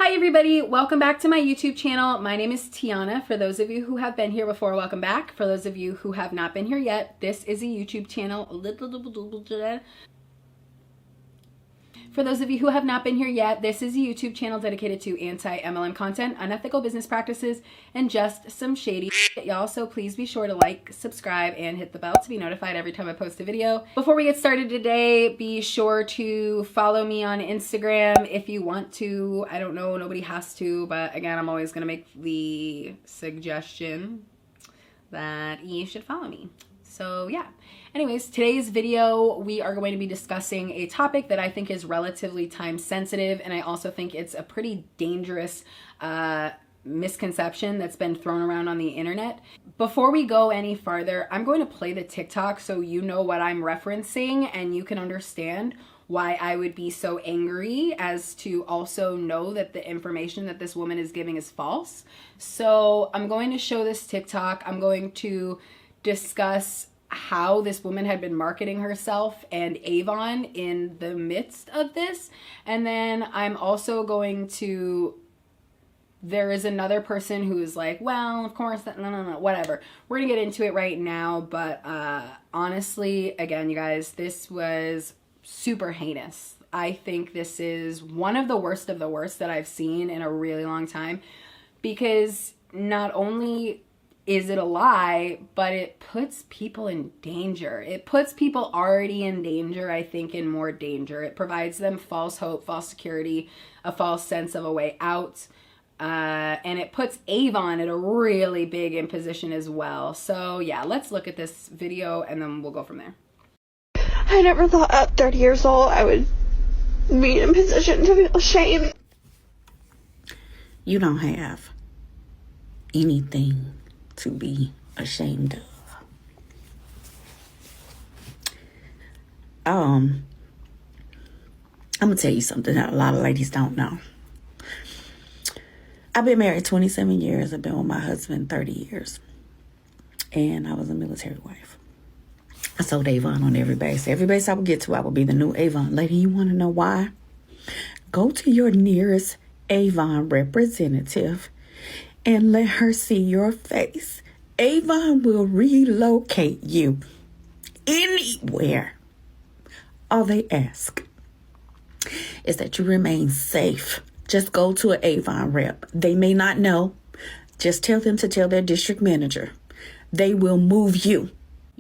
Hi everybody, welcome back to my YouTube channel. My name is Tiana. For those of you who have been here before, welcome back. For those of you who have not been here yet, this is a YouTube channel. For those of you who have not been here yet, this is a YouTube channel dedicated to anti-MLM content, unethical business practices, and just some shady shit, y'all. So please be sure to like, subscribe, and hit the bell to be notified every time I post a video. Before we get started today, be sure to follow me on Instagram if you want to. I don't know, nobody has to, but again, I'm always gonna make the suggestion that you should follow me. So yeah, anyways, today's video, we are going to be discussing a topic that I think is relatively time sensitive, and I also think it's a pretty dangerous misconception that's been thrown around on the internet. Before we go any farther, I'm going to play the TikTok so you know what I'm referencing and you can understand why I would be so angry, as to also know that the information that this woman is giving is false. So I'm going to show this TikTok. I'm going to discuss how this woman had been marketing herself and Avon in the midst of this. And then I'm also going to, there is another person who's like, well, of course, no, whatever. We're gonna get into it right now. But honestly, again, you guys, this was super heinous. I think this is one of the worst that I've seen in a really long time, because not only is it a lie, but it puts people in danger. It puts people already in danger, I think, in more danger. It provides them false hope, false security, a false sense of a way out. And it puts Avon at a really big imposition as well. So yeah, let's look at this video and then we'll go from there. I never thought at 30 years old I would be in a position to feel shame. You don't have anything to be ashamed of. I'm gonna tell you something that a lot of ladies don't know. I've been married 27 years. I've been with my husband 30 years. And I was a military wife. I sold Avon on every base. Every base I would get to, I would be the new Avon lady. You want to know why? Go to your nearest Avon representative and let her see your face. Avon will relocate you anywhere. All they ask is that you remain safe. Just go to an Avon rep. They may not know. Just tell them to tell their district manager. They will move you.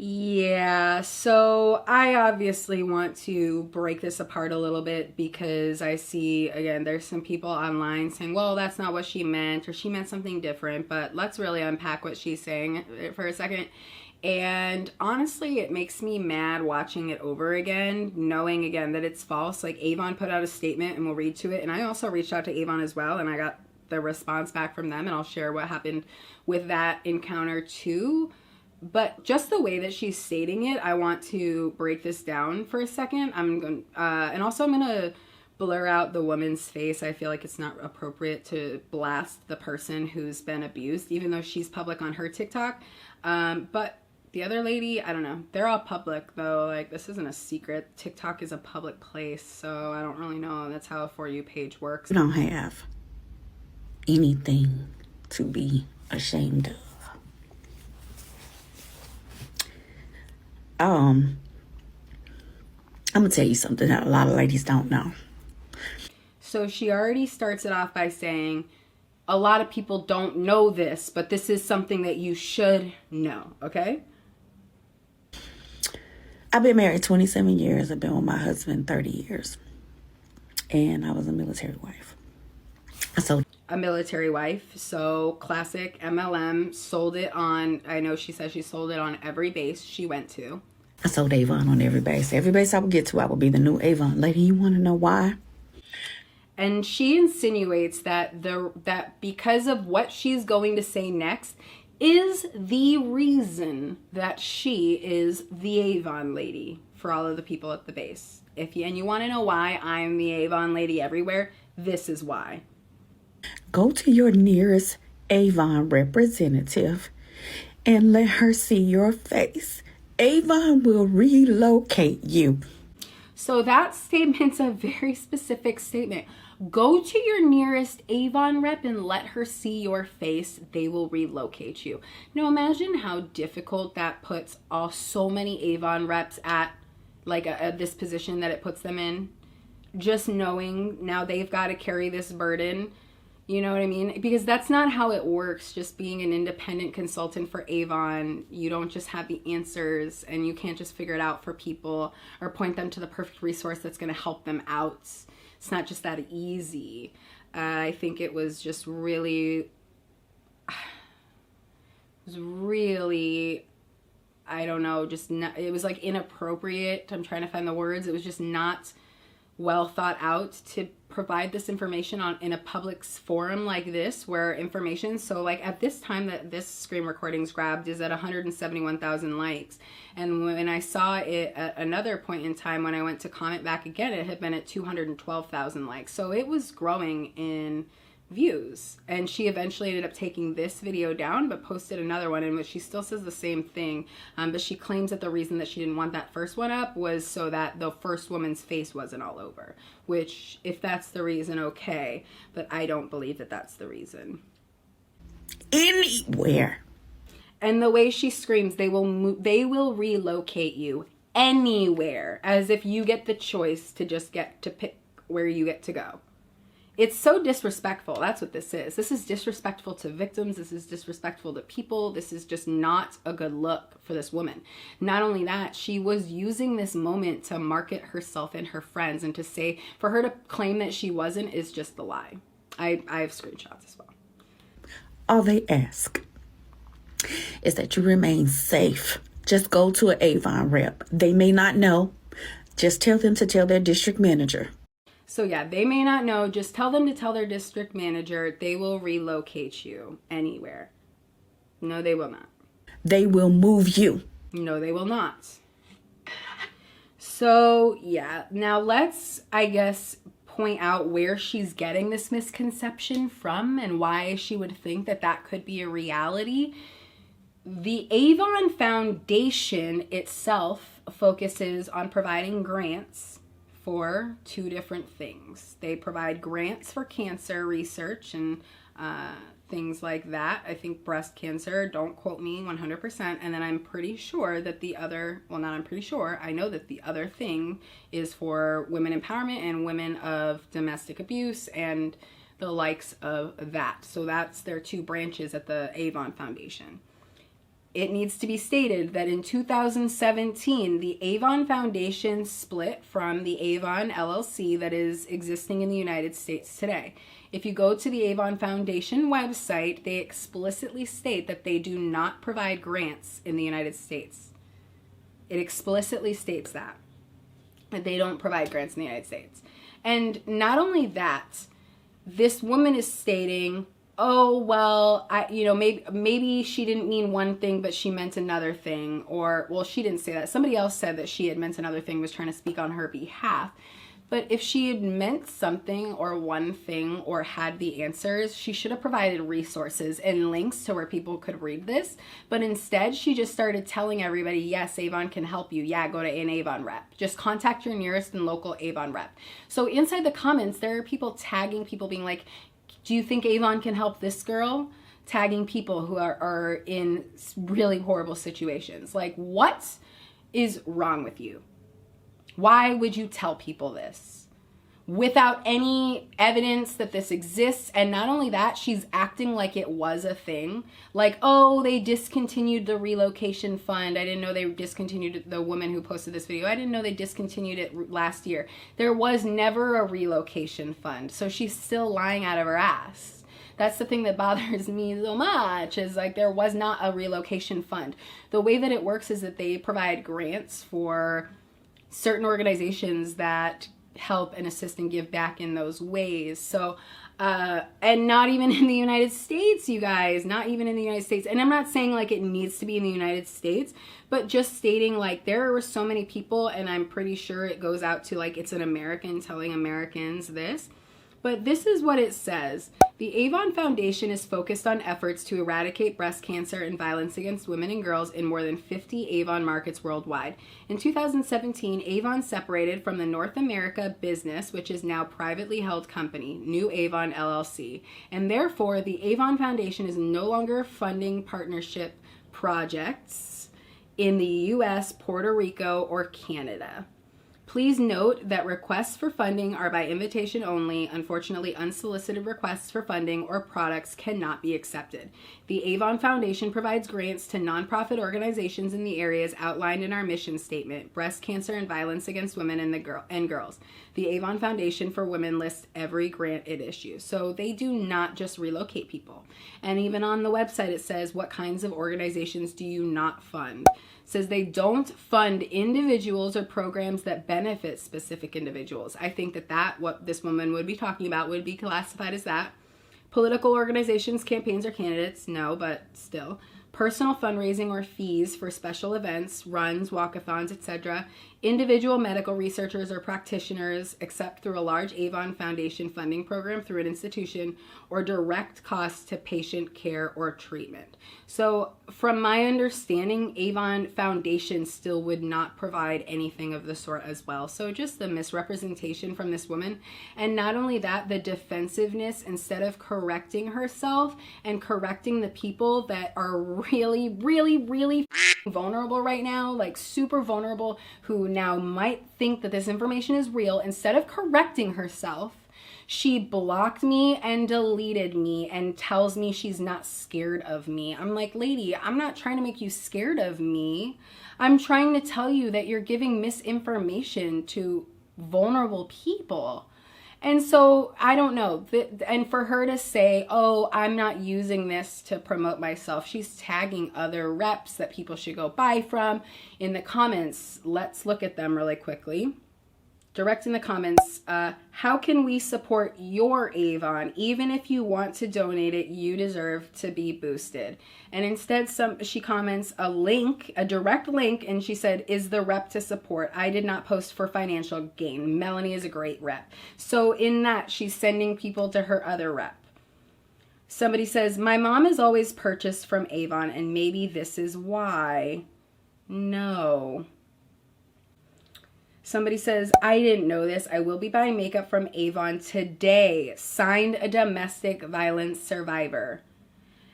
Yeah, so I obviously want to break this apart a little bit, because I see, again, there's some people online saying, well, that's not what she meant, or she meant something different. But let's really unpack what she's saying for a second. And honestly, it makes me mad watching it over again, knowing again that it's false. Like, Avon put out a statement, and we'll read to it. And I also reached out to Avon as well, and I got the response back from them, and I'll share what happened with that encounter too. But just the way that she's stating it, I want to break this down for a second. I'm going and also I'm gonna blur out the woman's face. I feel like it's not appropriate to blast the person who's been abused, even though she's public on her TikTok. But the other lady, I don't know. They're all public though. Like, this isn't a secret. TikTok is a public place, so I don't really know. That's how a For You page works. You don't have anything to be ashamed of. I'm gonna tell you something that a lot of ladies don't know. So she already starts it off by saying, a lot of people don't know this, but this is something that you should know, okay? I've been married 27 years. I've been with my husband 30 years. And I was a military wife. So a military wife, so classic MLM, sold it on, I know she says she sold it on every base she went to. I sold Avon on every base. Every base I would get to, I would be the new Avon lady. You want to know why? And she insinuates that that because of what she's going to say next is the reason that she is the Avon lady for all of the people at the base. And you want to know why I'm the Avon lady everywhere, this is why. Go to your nearest Avon representative and let her see your face. Avon will relocate you. So that statement's a very specific statement. Go to your nearest Avon rep and let her see your face. They will relocate you. Now imagine how difficult that puts so many Avon reps at like this position that it puts them in. Just knowing now they've got to carry this burden. You know what I mean? Because that's not how it works. Just being an independent consultant for Avon, you don't just have the answers and you can't just figure it out for people or point them to the perfect resource that's going to help them out. It's not just that easy. I think it was just really, I don't know, just not, it was like inappropriate. I'm trying to find the words. It was just not well thought out to provide this information in a public forum like this, where information, so like at this time that this screen recording's grabbed is at 171,000 likes, and when I saw it at another point in time when I went to comment back again, it had been at 212,000 likes. So it was growing in views, and she eventually ended up taking this video down but posted another one in which she still says the same thing, but she claims that the reason that she didn't want that first one up was so that the first woman's face wasn't all over, which if that's the reason, okay, but I don't believe that that's the reason. Anywhere. And the way she screams, they will relocate you anywhere, as if you get the choice to just get to pick where you get to go. It's so disrespectful. That's what this is. This is disrespectful to victims. This is disrespectful to people. This is just not a good look for this woman. Not only that, she was using this moment to market herself and her friends, and to say, for her to claim that she wasn't is just a lie. I have screenshots as well. All they ask is that you remain safe. Just go to an Avon rep. They may not know. Just tell them to tell their district manager. So yeah, they may not know. Just tell them to tell their district manager. They will relocate you anywhere. No, they will not. They will move you. No, they will not. So yeah, now let's, I guess, point out where she's getting this misconception from and why she would think that that could be a reality. The Avon Foundation itself focuses on providing grants for two different things. They provide grants for cancer research and things like that. I think breast cancer, don't quote me 100%. And then I'm pretty sure that the other, well, not I'm pretty sure, I know that the other thing is for women empowerment and women of domestic abuse and the likes of that. So that's their two branches at the Avon Foundation. It needs to be stated that in 2017, the Avon Foundation split from the Avon LLC that is existing in the United States today. If you go to the Avon Foundation website, they explicitly state that they do not provide grants in the United States. It explicitly states that they don't provide grants in the United States. And not only that, this woman is stating, oh, well, maybe she didn't mean one thing, but she meant another thing. Or, well, she didn't say that. Somebody else said that she had meant another thing, was trying to speak on her behalf. But if she had meant something or one thing or had the answers, she should have provided resources and links to where people could read this. But instead, she just started telling everybody, yes, Avon can help you. Yeah, go to an Avon rep. Just contact your nearest and local Avon rep. So inside the comments, there are people tagging people being like, do you think Avon can help this girl? Tagging people who are in really horrible situations. Like, what is wrong with you? Why would you tell people this without any evidence that this exists? And not only that, she's acting like it was a thing. Like, oh, they discontinued the relocation fund. I didn't know they discontinued the woman who posted this video. I didn't know they discontinued it last year. There was never a relocation fund. So she's still lying out of her ass. That's the thing that bothers me so much, is like there was not a relocation fund. The way that it works is that they provide grants for certain organizations that help and assist and give back in those ways. So, and not even in the United States, you guys, not even in the United States. And I'm not saying like it needs to be in the United States, but just stating like there were so many people, and I'm pretty sure it goes out to like it's an American telling Americans this, But this is what it says. The Avon Foundation is focused on efforts to eradicate breast cancer and violence against women and girls in more than 50 Avon markets worldwide. In 2017, Avon separated from the North America business, which is now privately held company, New Avon LLC, and therefore the Avon Foundation is no longer funding partnership projects in the US, Puerto Rico, or Canada. Please note that requests for funding are by invitation only. Unfortunately, unsolicited requests for funding or products cannot be accepted. The Avon Foundation provides grants to nonprofit organizations in the areas outlined in our mission statement: breast cancer and violence against women and girls. The Avon Foundation for Women lists every grant it issues. So they do not just relocate people. And even on the website it says, what kinds of organizations do you not fund? Says they don't fund individuals or programs that benefit specific individuals. I think that what this woman would be talking about would be classified as that. Political organizations, campaigns, or candidates, no, but still. Personal fundraising or fees for special events, runs, walkathons, etc. Individual medical researchers or practitioners, except through a large Avon Foundation funding program through an institution, or direct costs to patient care or treatment. So from my understanding, Avon Foundation still would not provide anything of the sort as well. So just the misrepresentation from this woman. And not only that, the defensiveness, instead of correcting herself and correcting the people that are really, really, really vulnerable right now, like super vulnerable, who now might think that this information is real, instead of correcting herself, she blocked me and deleted me and tells me she's not scared of me. I'm like, lady, I'm not trying to make you scared of me. I'm trying to tell you that you're giving misinformation to vulnerable people. And so I don't know. And for her to say, oh, I'm not using this to promote myself. She's tagging other reps that people should go buy from in the comments. Let's look at them really quickly. Direct in the comments, how can we support your Avon? Even if you want to donate it, you deserve to be boosted. And instead she comments a direct link, and she said, is the rep to support? I did not post for financial gain. Melanie is a great rep. So in that, she's sending people to her other rep. Somebody says, my mom has always purchased from Avon, and maybe this is why. No. Somebody says, I didn't know this. I will be buying makeup from Avon today. Signed, a domestic violence survivor.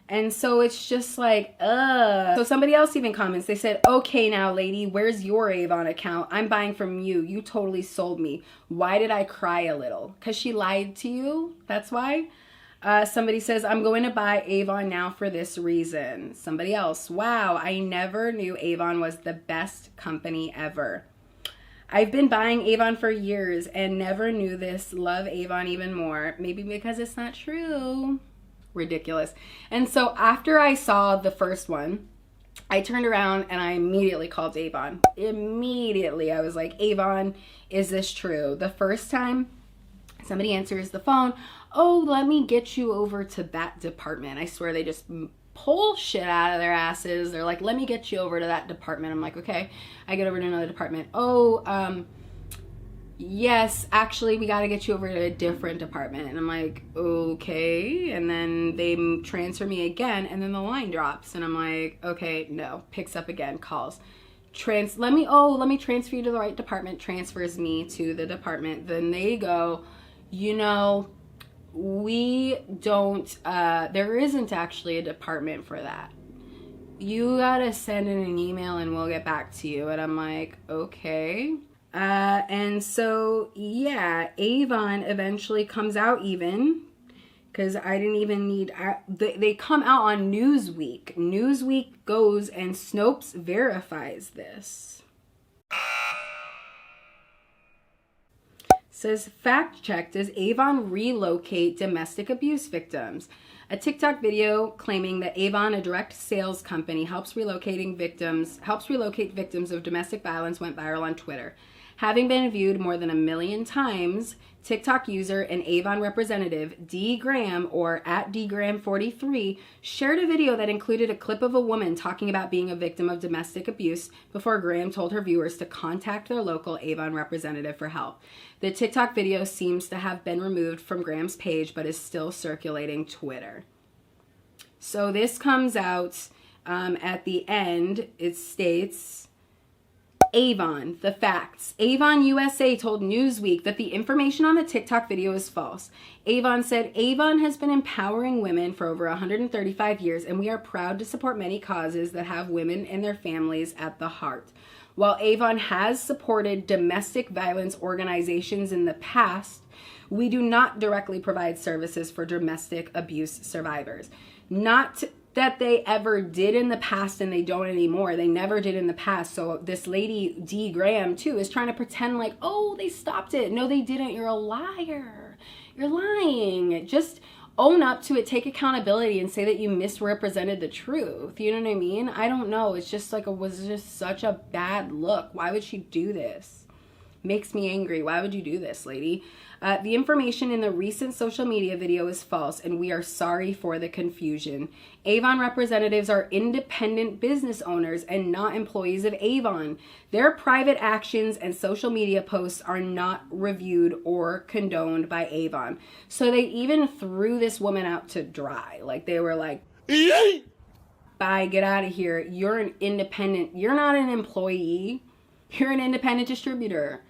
And so it's just like, ugh. So somebody else even comments. They said, okay now, lady, where's your Avon account? I'm buying from you. You totally sold me. Why did I cry a little? Because she lied to you? That's why? Somebody says, I'm going to buy Avon now for this reason. Somebody else, wow, I never knew Avon was the best company ever. I've been buying Avon for years and never knew this. Love Avon even more. Maybe because it's not true. Ridiculous. And so after I saw the first one, I turned around and I immediately called Avon. Immediately. I was like, Avon, is this true? The first time somebody answers the phone, oh, let me get you over to that department. I swear they just pull shit out of their asses. They're like, let me get you over to that department. I'm like, okay. I get over to another department. Oh, yes, actually, we got to get you over to a different department. And I'm like, okay. And then they transfer me again, and then the line drops. And I'm like, okay, no. Picks up again, calls. Let me transfer you to the right department. Transfers me to the department. Then they go, you know, we don't, there isn't actually a department for that. You gotta send in an email and we'll get back to you. And I'm like, okay. And so, yeah, Avon eventually comes out even, because I didn't even need, they come out on Newsweek. Newsweek goes and Snopes verifies this. Says, fact check, does Avon relocate domestic abuse victims? A TikTok video claiming that Avon, a direct sales company, helps relocate victims of domestic violence went viral on Twitter. Having been viewed more than 1 million times, TikTok user and Avon representative D. Graham, or at dgram43, shared a video that included a clip of a woman talking about being a victim of domestic abuse before Graham told her viewers to contact their local Avon representative for help. The TikTok video seems to have been removed from Graham's page but is still circulating Twitter. So this comes out at the end. It states, Avon, the facts. Avon USA told Newsweek that the information on the TikTok video is false. Avon said, Avon has been empowering women for over 135 years, and we are proud to support many causes that have women and their families at the heart. While Avon has supported domestic violence organizations in the past, we do not directly provide services for domestic abuse survivors. Not that they ever did in the past and they don't anymore. They never did in the past. So this lady, D. Graham, too, is trying to pretend like, oh, they stopped it. No, they didn't. You're a liar. You're lying. Just own up to it. Take accountability and say that you misrepresented the truth. You know what I mean? I don't know. It's just like, it was just such a bad look. Why would she do this? Makes me angry. Why would you do this, lady? The information in the recent social media video is false, and we are sorry for the confusion. Avon representatives are independent business owners and not employees of Avon. Their private actions and social media posts are not reviewed or condoned by Avon. So they even threw this woman out to dry. Like, they were like, bye, get out of here. You're an independent. You're not an employee. You're an independent distributor.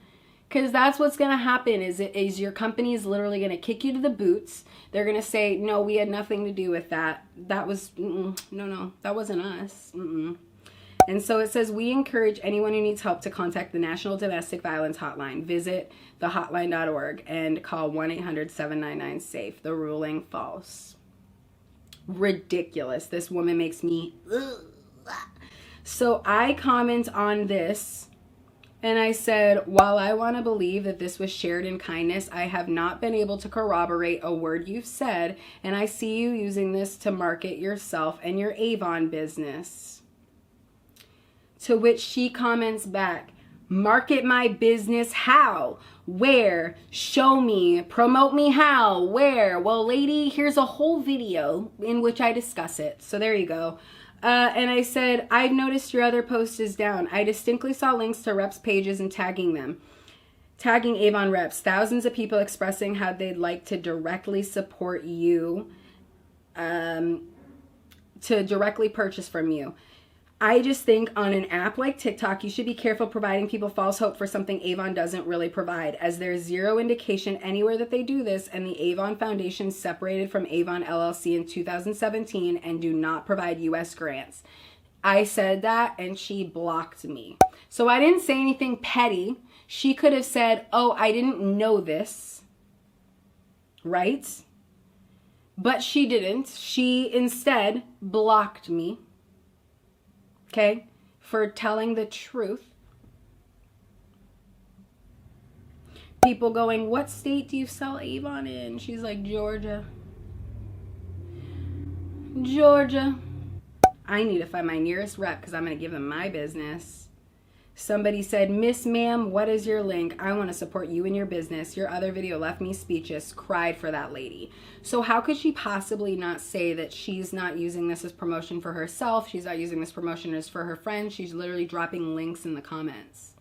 Because that's what's going to happen is your company is literally going to kick you to the boots. They're going to say, no, we had nothing to do with that. That was, no, that wasn't us. And so it says, we encourage anyone who needs help to contact the National Domestic Violence Hotline. Visit thehotline.org and call 1-800-799-SAFE. The ruling false. Ridiculous. This woman makes me... So I comment on this. And I said, while I want to believe that this was shared in kindness, I have not been able to corroborate a word you've said, and I see you using this to market yourself and your Avon business. To which she comments back, market my business how? Where? Show me. Promote me how? Where? Well, lady, here's a whole video in which I discuss it. So there you go. And I said, I've noticed your other post is down. I distinctly saw links to reps' pages and tagging them. Tagging Avon reps. Thousands of people expressing how they'd like to directly support you, to directly purchase from you. I just think on an app like TikTok, you should be careful providing people false hope for something Avon doesn't really provide, as there's zero indication anywhere that they do this, and the Avon Foundation separated from Avon LLC in 2017 and do not provide U.S. grants. I said that and she blocked me. So I didn't say anything petty. She could have said, oh, I didn't know this, right? But she didn't. She instead blocked me. Okay, for telling the truth. People going, what state do you sell Avon in? She's like, Georgia. Georgia. I need to find my nearest rep because I'm going to give them my business. Somebody said, Miss Ma'am, what is your link? I want to support you and your business. Your other video left me speechless. Cried for that lady. So how could she possibly not say that she's not using this as promotion for herself? She's not using this promotion as for her friends. She's literally dropping links in the comments.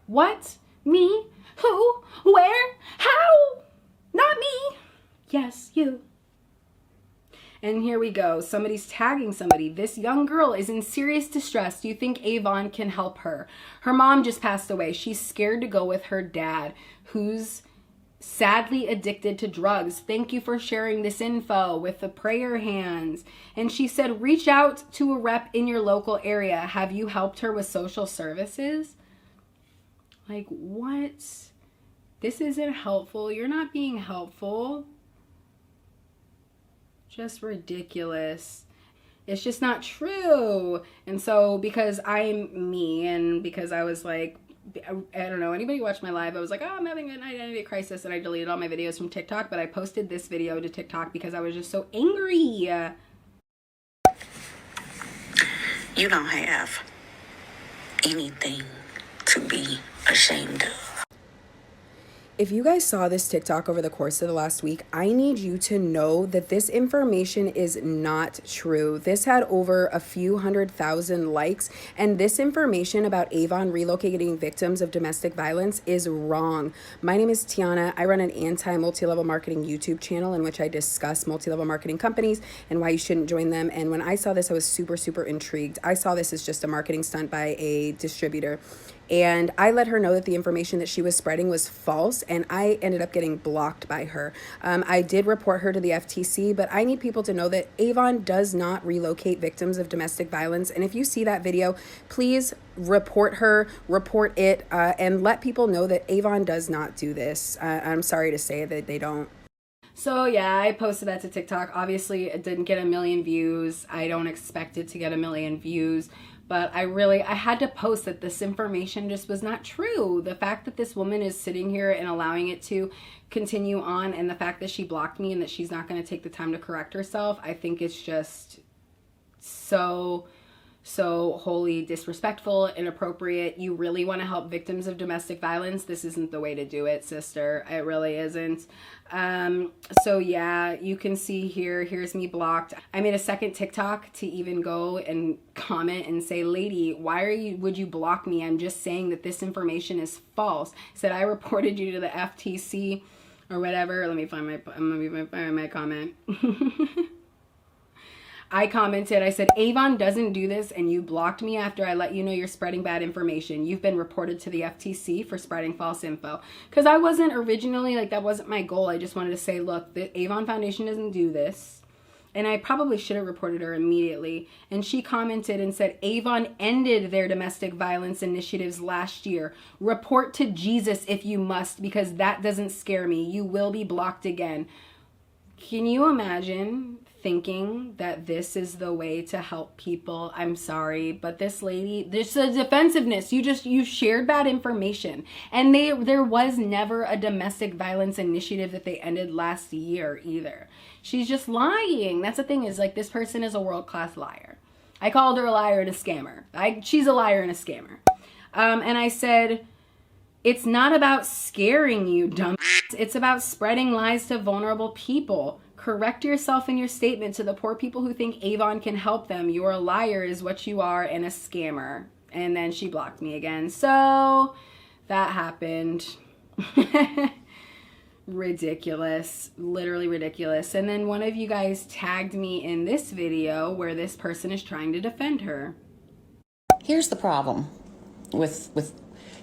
What? Me? Who? Where? How? Not me. Yes, you. And here we go. Somebody's tagging somebody. This young girl is in serious distress. Do you think Avon can help her? Her mom just passed away. She's scared to go with her dad, who's sadly addicted to drugs. Thank you for sharing this info with the prayer hands. And she said, reach out to a rep in your local area. Have you helped her with social services? Like, what? This isn't helpful. You're not being helpful. Just ridiculous. It's just not true. And so because I'm me and because I was like, I don't know, anybody watched my live, I was like, oh, I'm having an identity crisis, and I deleted all my videos from TikTok, but I posted this video to TikTok because I was just so angry. You don't have anything to be ashamed of. If you guys saw this TikTok over the course of the last week, I need you to know that this information is not true. This had over a few 100,000 likes, and this information about Avon relocating victims of domestic violence is wrong. My name is Tiana. I run an anti-multi-level marketing YouTube channel in which I discuss multi-level marketing companies and why you shouldn't join them. And when I saw this, I was super, super intrigued. I saw this as just a marketing stunt by a distributor. And I let her know that the information that she was spreading was false, and I ended up getting blocked by her. I did report her to the FTC, but I need people to know that Avon does not relocate victims of domestic violence. And if you see that video, please report her, report it, and let people know that Avon does not do this. I'm sorry to say that they don't. So yeah, I posted that to TikTok. Obviously, it didn't get 1 million views. I don't expect it to get 1 million views. But I had to post that this information just was not true. The fact that this woman is sitting here and allowing it to continue on, and the fact that she blocked me and that she's not going to take the time to correct herself, I think it's just so wholly disrespectful, inappropriate. You really want to help victims of domestic violence? This isn't the way to do it, sister. It really isn't. So yeah, you can see here's me blocked. I made a second TikTok to even go and comment and say, lady, would you block me? I'm just saying that this information is false. Said I reported you to the FTC or whatever. Let me find my comment. I commented, I said, Avon doesn't do this, and you blocked me after I let you know you're spreading bad information. You've been reported to the FTC for spreading false info. Because I wasn't originally, that wasn't my goal. I just wanted to say, look, the Avon Foundation doesn't do this. And I probably should have reported her immediately. And she commented and said, Avon ended their domestic violence initiatives last year. Report to Jesus if you must, because that doesn't scare me. You will be blocked again. Can you imagine thinking that this is the way to help people? I'm sorry, but this lady, there's a defensiveness. You shared bad information, and there was never a domestic violence initiative that they ended last year either. She's just lying. That's the thing, is this person is a world-class liar. I called her a liar and a scammer. She's a liar and a scammer. And I said, it's not about scaring you, dumb. It's about spreading lies to vulnerable people. Correct yourself in your statement to the poor people who think Avon can help them. You're a liar is what you are, and a scammer. And then she blocked me again. So that happened. Ridiculous. Literally ridiculous. And then one of you guys tagged me in this video where this person is trying to defend her. Here's the problem with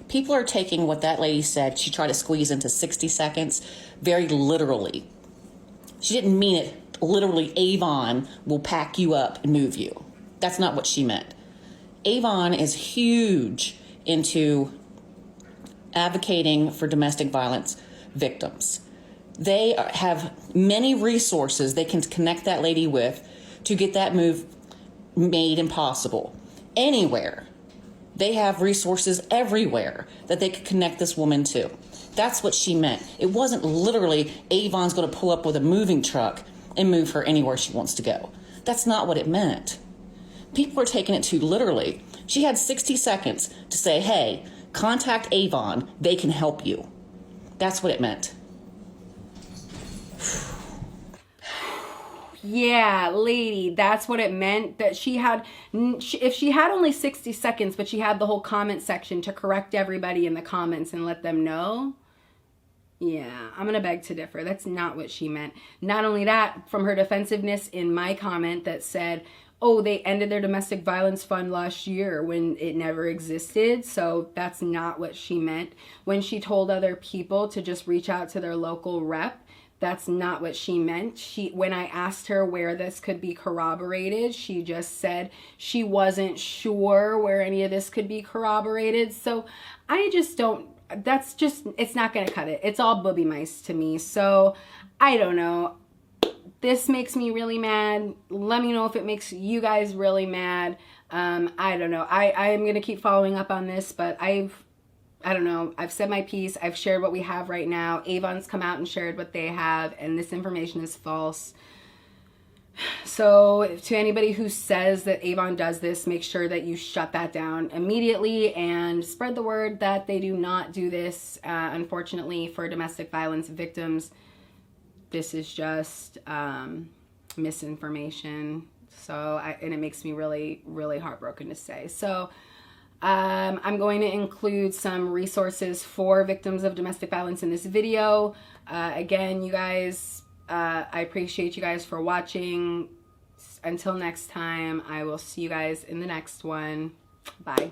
people are taking what that lady said. She tried to squeeze into 60 seconds very literally. She didn't mean it literally. Avon will pack you up and move you. That's not what she meant. Avon is huge into advocating for domestic violence victims. They have many resources they can connect that lady with to get that move made impossible. Anywhere. They have resources everywhere that they could connect this woman to. That's what she meant. It wasn't literally Avon's going to pull up with a moving truck and move her anywhere she wants to go. That's not what it meant. People are taking it too literally. She had 60 seconds to say, hey, contact Avon. They can help you. That's what it meant. Yeah, lady, that's what it meant. That she had, if she had only 60 seconds, but she had the whole comment section to correct everybody in the comments and let them know. Yeah, I'm gonna beg to differ. That's not what she meant. Not only that, from her defensiveness in my comment that said, oh, they ended their domestic violence fund last year when it never existed. So that's not what she meant. When she told other people to just reach out to their local rep, that's not what she meant. When I asked her where this could be corroborated, she just said she wasn't sure where any of this could be corroborated. So I just don't, it's not going to cut it. It's all booby mice to me. So I don't know. This makes me really mad. Let me know if it makes you guys really mad. I don't know. I'm going to keep following up on this, but I don't know. I've said my piece. I've shared what we have right now. Avon's come out and shared what they have, and this information is false. So to anybody who says that Avon does this, make sure that you shut that down immediately and spread the word that they do not do this. Unfortunately, for domestic violence victims, this is just misinformation. And it makes me really, really heartbroken to say. So I'm going to include some resources for victims of domestic violence in this video. Again, you guys, I appreciate you guys for watching. Until next time, I will see you guys in the next one. Bye.